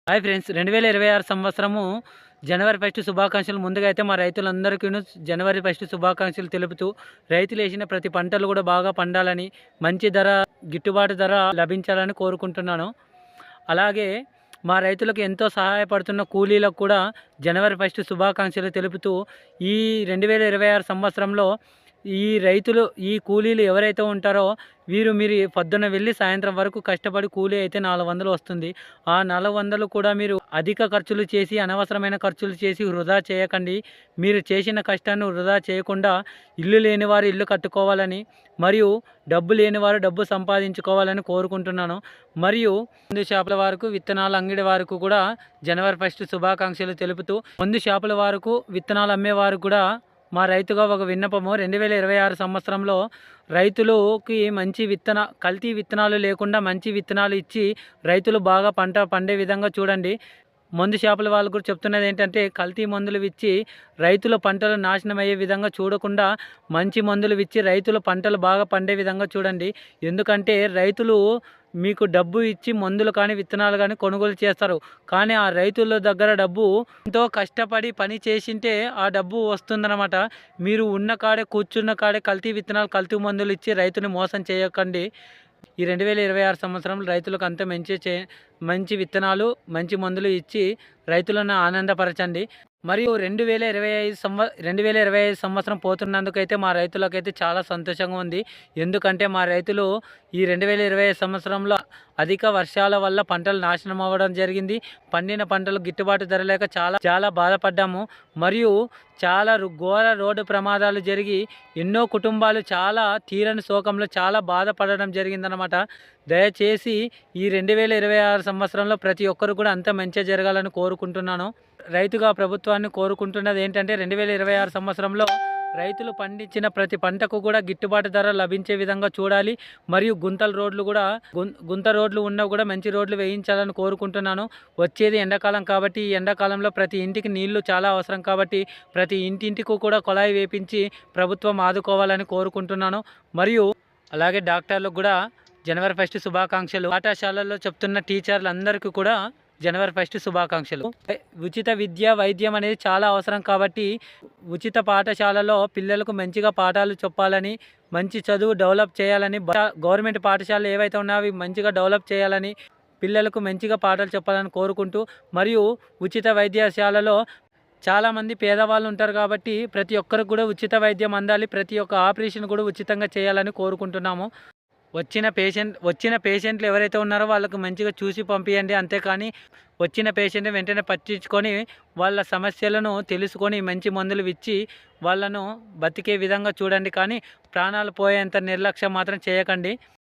Hi friends, 2026 సంవత్సరము జనవరి 1 శుభాకాంక్షలు. ముందుగా అయితే మా రైతులందరికీను జనవరి 1 శుభాకాంక్షలు తెలుపుతూ, రైతులు వేసిన ప్రతి పంటలు కూడా బాగా పండాలని, మంచి ధర, గిట్టుబాటు ధర లభించాలని కోరుకుంటున్నాను. అలాగే మా రైతులకు ఎంతో సహాయపడుతున్న కూలీలకు కూడా జనవరి 1 శుభాకాంక్షలు తెలుపుతూ, ఈ 2026 సంవత్సరంలో ఈ రైతులు, ఈ కూలీలు ఎవరైతే ఉంటారో మీరు పొద్దున్న వెళ్ళి సాయంత్రం వరకు కష్టపడి కూలీ అయితే 400 వస్తుంది. ఆ 400 కూడా మీరు అధిక ఖర్చులు చేసి, అనవసరమైన ఖర్చులు చేసి వృధా చేయకండి. మీరు చేసిన కష్టాన్ని వృధా చేయకుండా ఇల్లు లేనివారు ఇల్లు కట్టుకోవాలని, మరియు డబ్బు లేనివారు డబ్బు సంపాదించుకోవాలని కోరుకుంటున్నాను. మరియు మందు షాపుల వరకు, విత్తనాల అంగడి వరకు కూడా జనవరి 1 శుభాకాంక్షలు తెలుపుతూ, మందు షాపుల వరకు, విత్తనాలు అమ్మే వారు కూడా మా రైతుగా ఒక విన్నపము. 2026 సంవత్సరంలో రైతులకి మంచి కల్తీ విత్తనాలు లేకుండా మంచి విత్తనాలు ఇచ్చి రైతులు బాగా పంట పండే విధంగా చూడండి. మందు షాపుల వాళ్ళు కూడా చెప్తున్నది ఏంటంటే, కల్తీ మందులు ఇచ్చి రైతుల పంటలు నాశనం అయ్యే విధంగా చూడకుండా మంచి మందులు ఇచ్చి రైతుల పంటలు బాగా పండే విధంగా చూడండి. ఎందుకంటే రైతులు మీకు డబ్బు ఇచ్చి మందులు కానీ విత్తనాలు కానీ కొనుగోలు చేస్తారు. కానీ ఆ రైతుల దగ్గర డబ్బు ఎంతో కష్టపడి పని చేసింటే ఆ డబ్బు వస్తుందన్నమాట. మీరు ఉన్న కాడే, కూర్చున్న కాడే కల్తీ విత్తనాలు, కల్తీ మందులు ఇచ్చి రైతుని మోసం చేయకండి. ఈ 2026 సంవత్సరంలో రైతులకు అంత మంచి విత్తనాలు, మంచి మందులు ఇచ్చి రైతులను ఆనందపరచండి. మరియు 2025 సంవత్సరం పోతున్నందుకైతే మా రైతులకైతే చాలా సంతోషంగా ఉంది. ఎందుకంటే మా రైతులు ఈ 2025 సంవత్సరంలో అధిక వర్షాల వల్ల పంటలు నాశనం అవ్వడం జరిగింది. పండిన పంటలు గిట్టుబాటు ధర లేక చాలా బాధపడ్డాము. మరియు చాలా ఘోర రోడ్డు ప్రమాదాలు జరిగి ఎన్నో కుటుంబాలు చాలా తీరని శోకంలో చాలా బాధపడడం జరిగిందనమాట. దయచేసి ఈ 2026 సంవత్సరంలో ప్రతి ఒక్కరు కూడా అంత మంచిగా జరగాలని కోరుకుంటున్నాను. రైతుగా ప్రభుత్వాన్ని కోరుకుంటున్నది ఏంటంటే, 2026 సంవత్సరంలో రైతులు పండించిన ప్రతి పంటకు కూడా గిట్టుబాటు ధర లభించే విధంగా చూడాలి. మరియు గుంత రోడ్లు ఉన్నా కూడా మంచి రోడ్లు వేయించాలని కోరుకుంటున్నాను. వచ్చేది ఎండాకాలం కాబట్టి, ఈ ఎండాకాలంలో ప్రతి ఇంటికి నీళ్లు చాలా అవసరం కాబట్టి ప్రతి ఇంటింటికి కూడా కుళాయి వేపించి ప్రభుత్వం ఆదుకోవాలని కోరుకుంటున్నాను. మరియు అలాగే డాక్టర్లకు కూడా జనవరి 1 శుభాకాంక్షలు. పాఠశాలల్లో చెప్తున్న టీచర్లందరికీ కూడా జనవరి 1 శుభాకాంక్షలు. ఉచిత విద్య, వైద్యం అనేది చాలా అవసరం కాబట్టి ఉచిత పాఠశాలలో పిల్లలకు మంచిగా పాఠాలు చెప్పాలని, మంచి చదువు డెవలప్ చేయాలని, గవర్నమెంట్ పాఠశాలలు ఏవైతే ఉన్నాయో అవి మంచిగా డెవలప్ చేయాలని, పిల్లలకు మంచిగా పాఠాలు చెప్పాలని కోరుకుంటూ, మరియు ఉచిత వైద్యశాలలో చాలామంది పేదవాళ్ళు ఉంటారు కాబట్టి ప్రతి ఒక్కరికి కూడా ఉచిత వైద్యం అందాలి. ప్రతి ఒక్క ఆపరేషన్ కూడా ఉచితంగా చేయాలని కోరుకుంటున్నాము. వచ్చిన పేషెంట్లు ఎవరైతే ఉన్నారో వాళ్ళకు మంచిగా చూసి పంపించండి. అంతేకాని వచ్చిన పేషెంట్ని వెంటనే పట్టించుకొని వాళ్ళ సమస్యలను తెలుసుకొని మంచి మందులు ఇచ్చి వాళ్ళను బతికే విధంగా చూడండి. కానీ ప్రాణాలు పోయేంత నిర్లక్ష్యం మాత్రం చేయకండి.